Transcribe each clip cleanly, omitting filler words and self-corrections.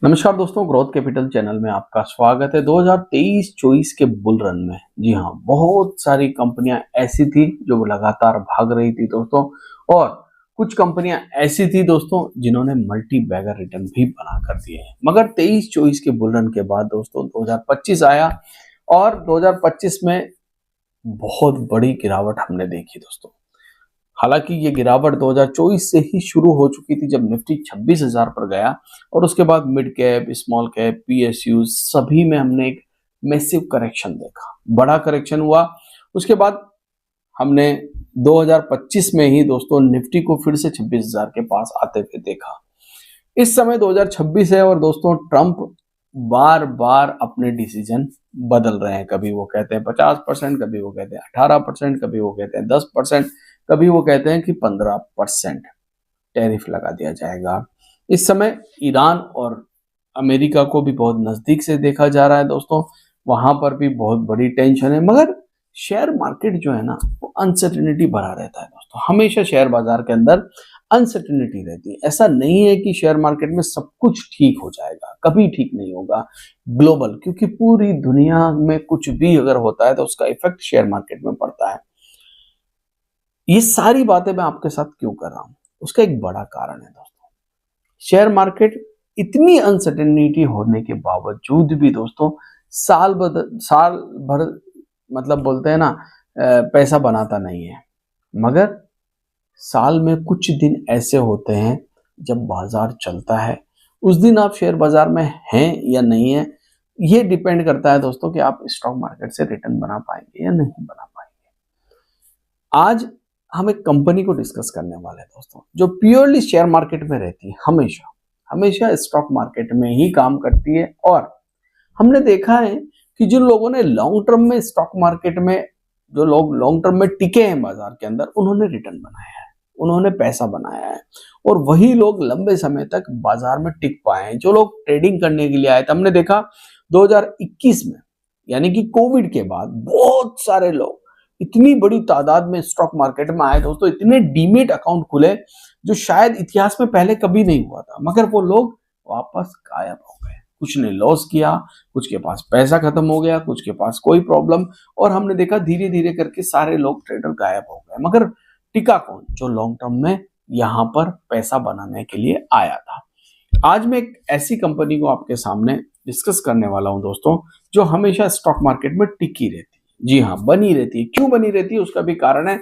नमस्कार दोस्तों, growth capital channel में आपका स्वागत है। 2023-24 के बुल रन में जी हाँ, बहुत सारी कंपनियां ऐसी थी जो लगातार भाग रही थी दोस्तों, और कुछ कंपनियां ऐसी थी दोस्तों जिन्होंने मल्टी बैगर रिटर्न भी बना कर दिए हैं। मगर 23-24 के बुल रन के बाद दोस्तों 2025 आया और 2025 में बहुत बड़ी गिरावट हमने देखी दोस्तों। हालांकि ये गिरावट 2024 से ही शुरू हो चुकी थी, जब निफ्टी 26,000 पर गया और उसके बाद mid cap, small cap, PSU सभी में हमने एक मैसिव करेक्शन देखा, बड़ा करेक्शन हुआ। उसके बाद हमने 2025 में ही दोस्तों निफ्टी को फिर से 26,000 के पास आते हुए देखा। इस समय 2026 है और दोस्तों ट्रंप बार बार अपने डिसीजन बदल रहे हैं। कभी वो कहते हैं 50%, कभी वो कहते हैं 18%, कभी वो कहते हैं 10%, कभी वो कहते हैं कि 15% टैरिफ लगा दिया जाएगा। इस समय ईरान और अमेरिका को भी बहुत नजदीक से देखा जा रहा है दोस्तों, वहां पर भी बहुत बड़ी टेंशन है। मगर शेयर मार्केट जो है ना, वो अनसर्टेनिटी भरा रहता है दोस्तों। हमेशा शेयर बाजार के अंदर अनसर्टेनिटी रहती है। ऐसा नहीं है कि शेयर मार्केट में सब कुछ ठीक हो जाएगा, कभी ठीक नहीं होगा। ग्लोबल, क्योंकि पूरी दुनिया में कुछ भी अगर होता है तो उसका इफेक्ट शेयर मार्केट में पड़ता है। ये सारी बातें मैं आपके साथ क्यों कर रहा हूं, उसका एक बड़ा कारण है दोस्तों। शेयर मार्केट इतनी अनसर्टेनिटी होने के बावजूद भी दोस्तों साल भर मतलब बोलते हैं ना, पैसा बनाता नहीं है। मगर साल में कुछ दिन ऐसे होते हैं जब बाजार चलता है, उस दिन आप शेयर बाजार में हैं या नहीं है, ये डिपेंड करता है दोस्तों कि आप स्टॉक मार्केट से रिटर्न बना पाएंगे या नहीं बना पाएंगे। आज हम एक कंपनी को डिस्कस करने वाले हैं दोस्तों, जो प्योरली शेयर मार्केट में रहती है, हमेशा हमेशा स्टॉक मार्केट में ही काम करती है। और हमने देखा है कि जिन लोगों ने लॉन्ग टर्म में स्टॉक मार्केट में, जो लोग लॉन्ग टर्म में टिके हैं बाजार के अंदर, उन्होंने रिटर्न बनाया है, उन्होंने पैसा बनाया है। और वही लोग लंबे समय तक बाजार में टिक पाए हैं। जो लोग ट्रेडिंग करने के लिए आए थे, हमने देखा 2021 में, यानी कि कोविड के बाद बहुत सारे लोग इतनी बड़ी तादाद में स्टॉक मार्केट में आए दोस्तों, इतने डीमेट अकाउंट खुले जो शायद इतिहास में पहले कभी नहीं हुआ था। मगर वो लोग वापस गायब हो गए। कुछ ने लॉस किया, कुछ के पास पैसा खत्म हो गया, कुछ के पास कोई प्रॉब्लम, और हमने देखा धीरे धीरे करके सारे लोग ट्रेडर गायब हो गए। मगर टिका कौन? जो लॉन्ग टर्म में यहां पर पैसा बनाने के लिए आया था। आज मैं एक ऐसी कंपनी को आपके सामने डिस्कस करने वाला हूं दोस्तों, जो हमेशा स्टॉक मार्केट में टिकी रहती है। जी हाँ, बनी रहती है। क्यों बनी रहती है, उसका भी कारण है।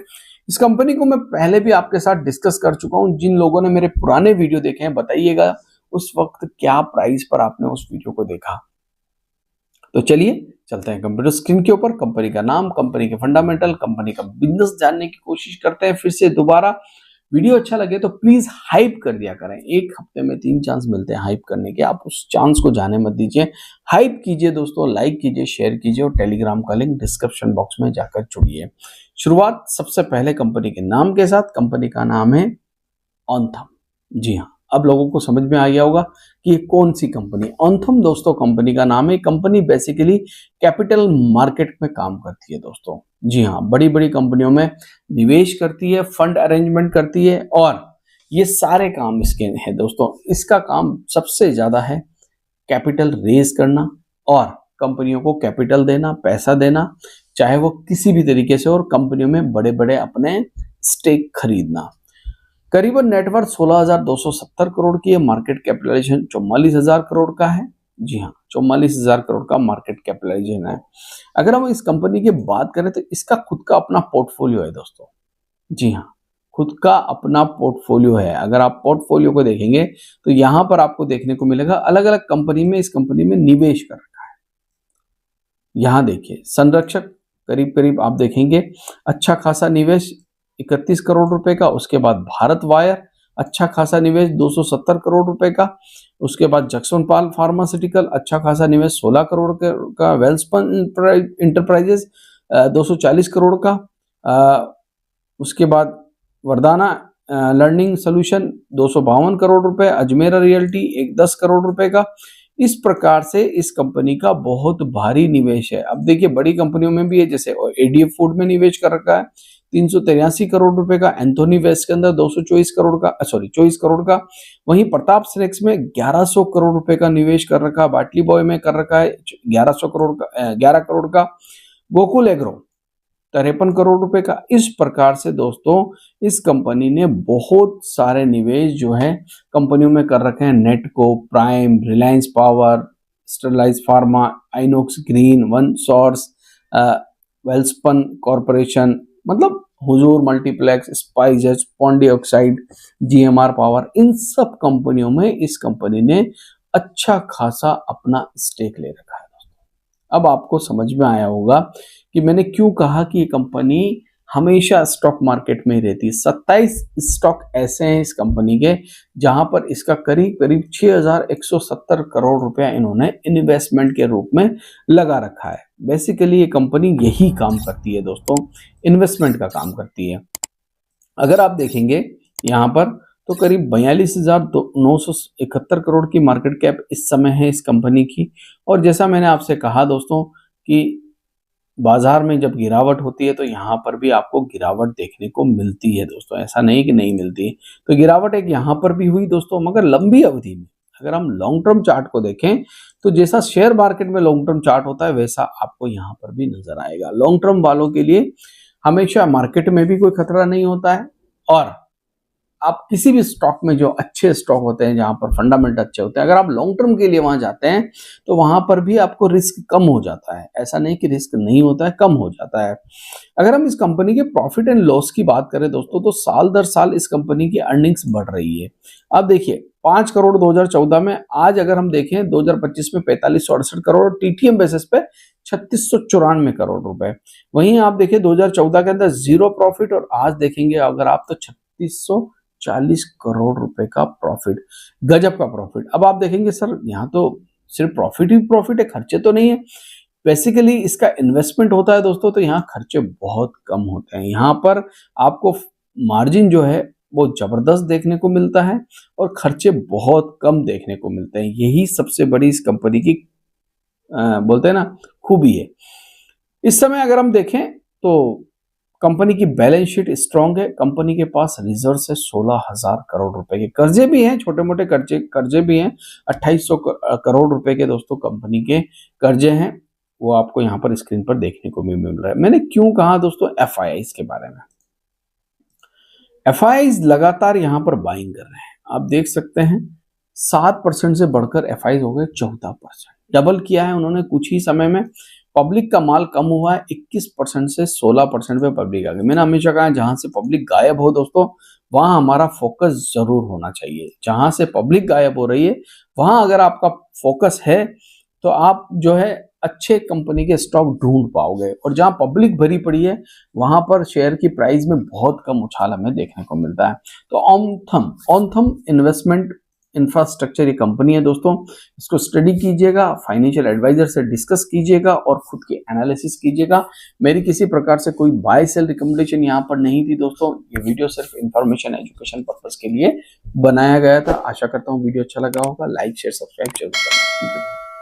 इस कंपनी को मैं पहले भी आपके साथ डिस्कस कर चुका हूं। जिन लोगों ने मेरे पुराने वीडियो देखे हैं, बताइएगा उस वक्त क्या प्राइस पर आपने उस वीडियो को देखा। तो चलिए चलते हैं कंप्यूटर स्क्रीन के ऊपर। कंपनी का नाम, कंपनी के फंडामेंटल, कंपनी का बिजनेस जानने की कोशिश करते हैं फिर से दोबारा। वीडियो अच्छा लगे तो प्लीज हाइप कर दिया करें। एक हफ्ते में 3 चांस मिलते हैं हाइप करने के, आप उस चांस को जाने मत दीजिए। हाइप कीजिए दोस्तों, लाइक कीजिए, शेयर कीजिए, और टेलीग्राम का लिंक डिस्क्रिप्शन बॉक्स में जाकर जुड़िए। शुरुआत सबसे पहले कंपनी के नाम के साथ। कंपनी का नाम है ऑनथम। जी हाँ, अब लोगों को समझ में आ गया होगा कि ये कौन सी कंपनी। ऑनथम दोस्तों कंपनी का नाम है। कंपनी बेसिकली कैपिटल मार्केट में काम करती है दोस्तों। जी हाँ, बड़ी बड़ी कंपनियों में निवेश करती है, फंड अरेंजमेंट करती है, और ये सारे काम इसके हैं दोस्तों। इसका काम सबसे ज्यादा है कैपिटल रेज करना और कंपनियों को कैपिटल देना, पैसा देना, चाहे वो किसी भी तरीके से, और कंपनियों में बड़े बड़े अपने स्टेक खरीदना। करीबन नेटवर्थ 16,270 करोड़ की है। मार्केट कैपिटलाइजेशन 44,000 करोड़ का है। जी हाँ, 44,000 करोड़ का मार्केट कैपिटलाइजेशन है। अगर हम इस कंपनी की बात करें तो इसका खुद का अपना पोर्टफोलियो है दोस्तों। जी हाँ, खुद का अपना पोर्टफोलियो है। अगर आप पोर्टफोलियो को देखेंगे तो यहां पर आपको देखने को मिलेगा अलग अलग कंपनी में इस कंपनी में निवेश कर रखा है। यहां देखिए, संरक्षक करीब करीब आप देखेंगे अच्छा खासा निवेश 31 करोड़ रुपए का। उसके बाद भारत वायर अच्छा खासा निवेश 270 करोड़ रुपए का। उसके बाद जक्सनपाल फार्मास्यूटिकल अच्छा खासा निवेश 16 करोड़ का। वेल्सपन इंटरप्राइजेस 240 करोड़ का। उसके बाद वरदाना लर्निंग सोल्यूशन 252 करोड़ रुपए। अजमेरा रियल्टी 10 करोड़ रुपए का। इस प्रकार से इस कंपनी का बहुत भारी निवेश है। अब देखिए बड़ी कंपनियों में भी है, जैसे एडीएफ फूड में निवेश कर रखा है 383 करोड़ रुपए का, एंथोनी वेस्ट के अंदर 224 करोड़ का, सॉरी 24 करोड़ का, वहीं प्रताप सिनेक्स में 1100 करोड़ रुपए का निवेश कर रखा है, बाटली बॉय में कर रखा है 1100 करोड़ का, 11 करोड़ का, गोकुल एग्रो 53 करोड़ रुपए का। इस प्रकार से दोस्तों इस कंपनी ने बहुत सारे निवेश जो है कंपनियों में कर रखे हैं, नेटको, प्राइम, रिलायंस पावर, स्टरलाइज pharma, Inox Green, One Source, Welspun Corporation, मतलब हुजूर multiplex, spices, Pondy Oxide, GMR Power, इन सब कंपनियों में इस कंपनी ने अच्छा खासा अपना स्टेक ले रखा है दोस्तों। अब आपको समझ में आया होगा कि मैंने क्यों कहा कि ये कंपनी हमेशा स्टॉक मार्केट में ही रहती है। 27 स्टॉक ऐसे हैं इस कंपनी के जहां पर इसका करीब करीब 6170 करोड़ रुपया इन्होंने इन्वेस्टमेंट के रूप में लगा रखा है। बेसिकली ये कंपनी यही काम करती है दोस्तों, इन्वेस्टमेंट का काम करती है। अगर आप देखेंगे यहाँ पर तो करीब 42,971 करोड़ की मार्केट कैप इस समय है इस कंपनी की। और जैसा मैंने आपसे कहा दोस्तों कि बाजार में जब गिरावट होती है तो यहाँ पर भी आपको गिरावट देखने को मिलती है दोस्तों, ऐसा नहीं कि नहीं मिलती। तो गिरावट एक यहाँ पर भी हुई दोस्तों, मगर लंबी अवधि में अगर हम लॉन्ग टर्म चार्ट को देखें तो जैसा शेयर मार्केट में लॉन्ग टर्म चार्ट होता है वैसा आपको यहाँ पर भी नजर आएगा। लॉन्ग टर्म वालों के लिए हमेशा मार्केट में भी कोई खतरा नहीं होता है, और आप किसी भी स्टॉक में जो अच्छे स्टॉक होते हैं जहां पर फंडामेंटल अच्छे होते हैं, अगर आप लॉन्ग टर्म के लिए वहां जाते हैं तो वहां पर भी आपको रिस्क कम हो जाता है। ऐसा नहीं कि रिस्क नहीं होता है, कम हो जाता है। अगर हम इस कंपनी के प्रॉफिट एंड लॉस की बात करें दोस्तों तो साल दर साल इस कंपनी की अर्निंग्स बढ़ रही है। अब देखिए 5 करोड़ 2014 में, आज अगर हम देखें 2025 में 4568 करोड़, टीटीएम बेसिस पे 3694 करोड़ रुपए। वहीं आप देखिए 2014 के अंदर जीरो प्रॉफिट, और आज देखेंगे अगर आप तो 3640 करोड़ रुपए का प्रॉफिट, गजब का प्रॉफिट। अब आप देखेंगे सर यहाँ तो सिर्फ प्रॉफिट ही प्रॉफिट है, खर्चे तो नहीं है। बेसिकली इसका इन्वेस्टमेंट होता है दोस्तों, तो यहाँ खर्चे बहुत कम होते हैं। यहाँ पर आपको मार्जिन जो है वो जबरदस्त देखने को मिलता है और खर्चे बहुत कम देखने को मिलते हैं। यही सबसे बड़ी इस कंपनी की बोलते हैं ना खूबी है। इस समय अगर हम देखें तो कंपनी की बैलेंस शीट स्ट्रांग है। कंपनी के पास रिजर्व है 16,000 करोड़ रुपए के, कर्जे भी हैं, छोटे मोटे कर्जे भी हैं 2800 करोड़ रुपए के दोस्तों कंपनी के कर्जे हैं। वो आपको यहाँ पर स्क्रीन पर देखने को भी मिल रहा है। मैंने क्यों कहा दोस्तों एफआईआईज के बारे में, एफआईआईज लगातार यहाँ पर बाइंग कर रहे हैं। आप देख सकते हैं 7% से बढ़कर एफआईआईज हो गए 14%, डबल किया है उन्होंने कुछ ही समय में। पब्लिक का माल कम हुआ है 21% से 16% पे पब्लिक आ गई। मैंने हमेशा कहा है जहां से पब्लिक गायब हो दोस्तों वहां हमारा फोकस जरूर होना चाहिए। जहां से पब्लिक गायब हो रही है वहां अगर आपका फोकस है तो आप जो है अच्छे कंपनी के स्टॉक ढूंढ पाओगे, और जहां पब्लिक भरी पड़ी है वहां पर शेयर की प्राइस में बहुत कम उछाल हमें देखने को मिलता है। तो ऑनथम इन्वेस्टमेंट इंफ्रास्ट्रक्चर ये कंपनी है दोस्तों, इसको स्टडी कीजिएगा, फाइनेंशियल एडवाइजर से डिस्कस कीजिएगा और खुद की एनालिसिस कीजिएगा। मेरी किसी प्रकार से कोई बाय सेल रिकमेंडेशन यहाँ पर नहीं थी दोस्तों, ये वीडियो सिर्फ इंफॉर्मेशन एजुकेशन पर्पस के लिए बनाया गया था। आशा करता हूँ वीडियो अच्छा लगा होगा। लाइक शेयर सब्सक्राइब जरूर करना।